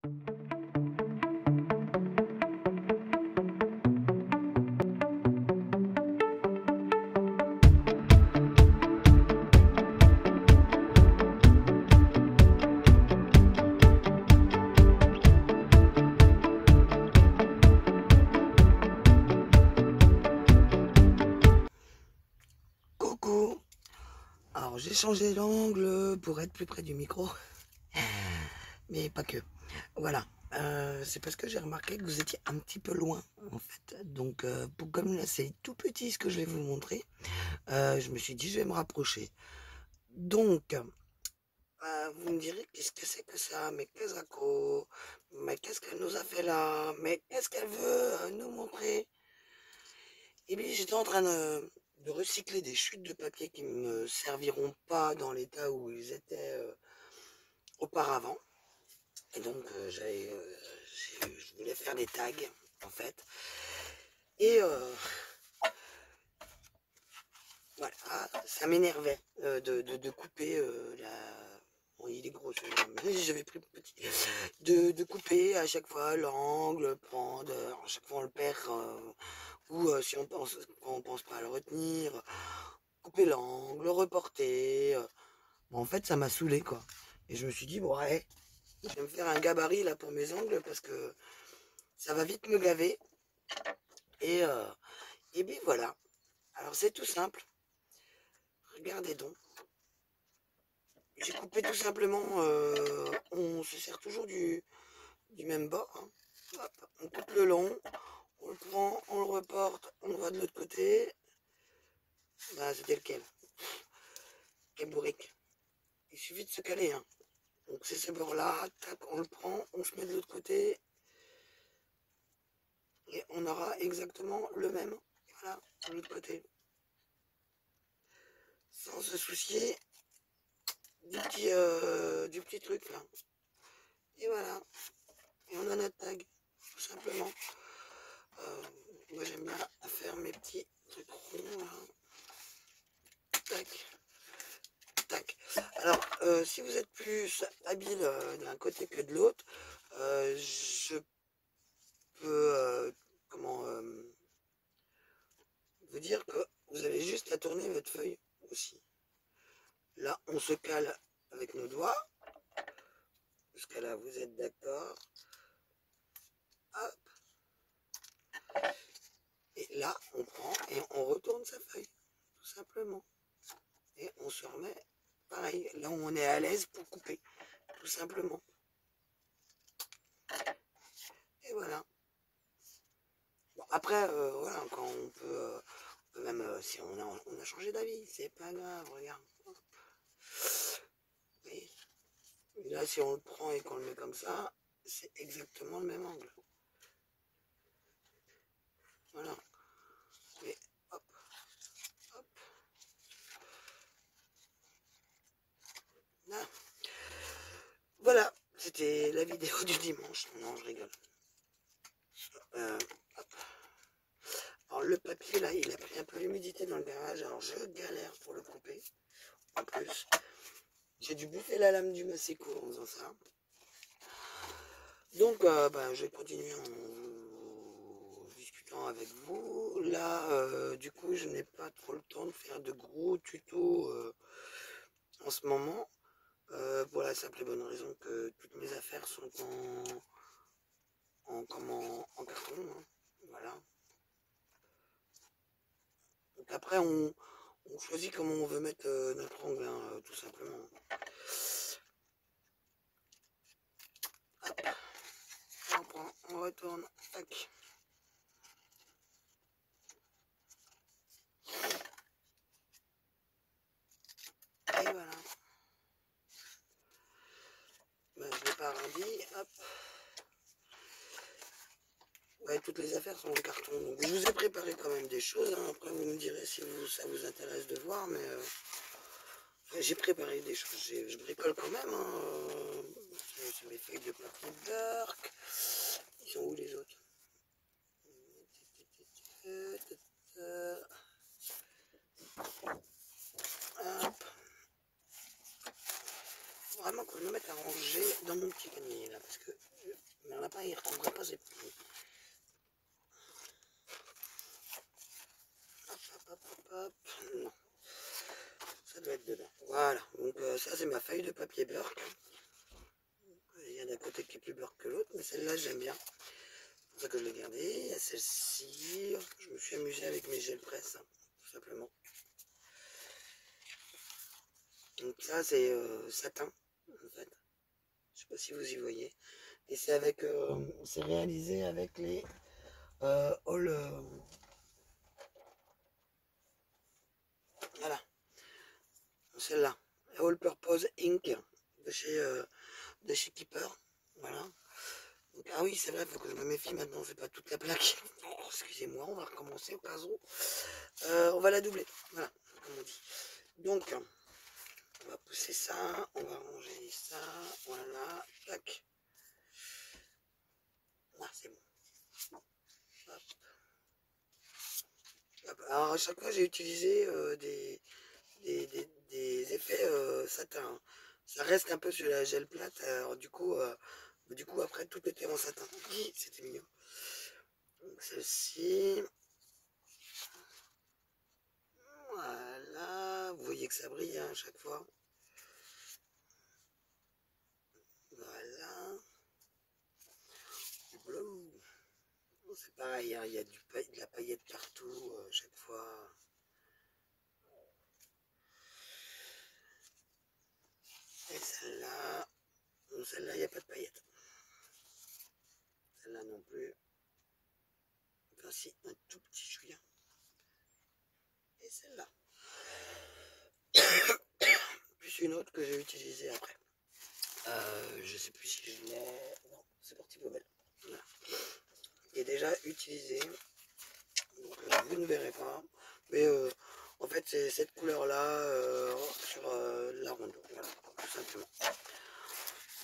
Coucou. Alors j'ai changé l'angle pour être plus près du micro, mais pas que. Voilà. C'est parce que j'ai remarqué que vous étiez un petit peu loin en fait. Donc comme là c'est tout petit ce que je vais vous montrer, je me suis dit je vais me rapprocher. Donc vous me direz qu'est-ce que c'est que ça? Mais qu'est-ce que mais qu'est-ce qu'elle nous a fait là? Mais qu'est-ce qu'elle veut nous montrer? Et bien j'étais en train de recycler des chutes de papier qui me serviront pas dans l'état où ils étaient auparavant. Et donc je voulais faire des tags en fait. Et voilà, ça m'énervait de couper bon, il est gros celui-là, mais j'avais pris petit. De couper à chaque fois l'angle, prendre, à chaque fois on le perd, ou si on pense pas à le retenir, couper l'angle, reporter. Bon, en fait, ça m'a saoulé quoi. Et je me suis dit, bon, ouais, je vais me faire un gabarit là pour mes ongles parce que ça va vite me gaver. Et, euh, et bien voilà. Alors c'est tout simple. Regardez donc. J'ai coupé tout simplement. On se sert toujours du même bord, hein. Hop, on coupe le long, on le prend, on le reporte, on va de l'autre côté. Bah, c'était lequel? Quel bourrique. Il suffit de se caler, hein. Donc c'est ce bord-là, tac, on le prend, on se met de l'autre côté. Et on aura exactement le même. Voilà, de l'autre côté. Sans se soucier du petit truc là. Et voilà. Et on a notre tag, tout simplement. Moi j'aime bien faire mes petits trucs ronds là. Tac, tac. Alors, si vous êtes plus habile d'un côté que de l'autre, je peux comment vous dire que vous avez juste à tourner votre feuille aussi. Là, on se cale avec nos doigts. Jusqu'à là, vous êtes d'accord. Hop. Et là, on prend et on retourne sa feuille, tout simplement. Et on se remet pareil, là où on est à l'aise pour couper, tout simplement. Et voilà. Bon, après, voilà, quand on peut même si on a changé d'avis, c'est pas grave, regarde. Et là, si on le prend et qu'on le met comme ça, c'est exactement le même angle. Voilà. Et hop, hop. Là. Voilà, c'était la vidéo du dimanche. Non, je rigole. Hop. Alors le papier là, il a pris un peu l'humidité dans le garage, alors je galère pour le couper. En plus, j'ai dû bouffer la lame du Maseco en faisant ça. Donc je vais continuer en discutant avec vous. Là, du coup, je n'ai pas trop le temps de faire de gros tutos en ce moment. Pour la simple et bonne raison que toutes mes affaires sont en carton, hein. Voilà. Donc après, on choisit comment on veut mettre notre angle, hein, tout simplement. Hop. On prend, on retourne, tac. Et voilà. Ben, je l'ai pas arrondi, hop. Ouais, toutes les affaires sont en carton. Donc je vous ai préparé quand même des choses, hein. Après vous me direz si ça vous intéresse de voir, mais j'ai préparé des choses. Je bricole quand même, hein. C'est mes feuilles de papier dark. Ils sont où les autres? Hop. Faut vraiment que je me mette à ranger dans mon petit panier là, parce que c'est ma feuille de papier beurre. Il y en a d'un côté qui est plus beurre que l'autre, mais celle-là, j'aime bien. C'est pour ça que je l'ai gardée. Il y a celle-ci. Je me suis amusé avec mes gels presse, tout simplement. Donc ça, c'est satin, en fait. Je sais pas si vous y voyez. Et c'est avec, c'est réalisé avec les voilà, celle-là, All Purpose Ink de chez Keeper. Voilà. Donc, ah oui, c'est vrai, il faut que je me méfie maintenant, c'est pas toute la plaque. Oh, excusez-moi, on va recommencer au cas où. On va la doubler, voilà, comme on dit. Donc, on va pousser ça, on va ranger ça, voilà, tac. Ah, c'est bon. Hop. Hop. Alors, à chaque fois, j'ai utilisé des effets satin. Ça reste un peu sur la gel plate, alors du coup, après, tout était en satin. C'était mignon. Donc, celle-ci. Voilà, vous voyez que ça brille hein, à chaque fois. Voilà. C'est pareil, hein, il y a de la paillette partout chaque fois. Et celle-là, celle-là, il n'y a pas de paillettes. Celle-là non plus. Enfin si, un tout petit chouïa. Et celle-là. Plus une autre que j'ai utilisée après. Je sais plus si je l'ai. Non, c'est parti poubelle. Voilà. Il est déjà utilisé. Donc vous ne verrez pas. Mais en fait c'est cette couleur là sur la ronde. Voilà, tout simplement.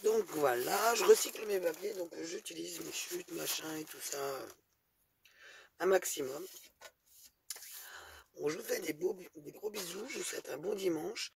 Donc voilà, je recycle mes papiers, donc j'utilise mes chutes, machin et tout ça un maximum. Bon, je vous fais des gros bisous, je vous souhaite un bon dimanche.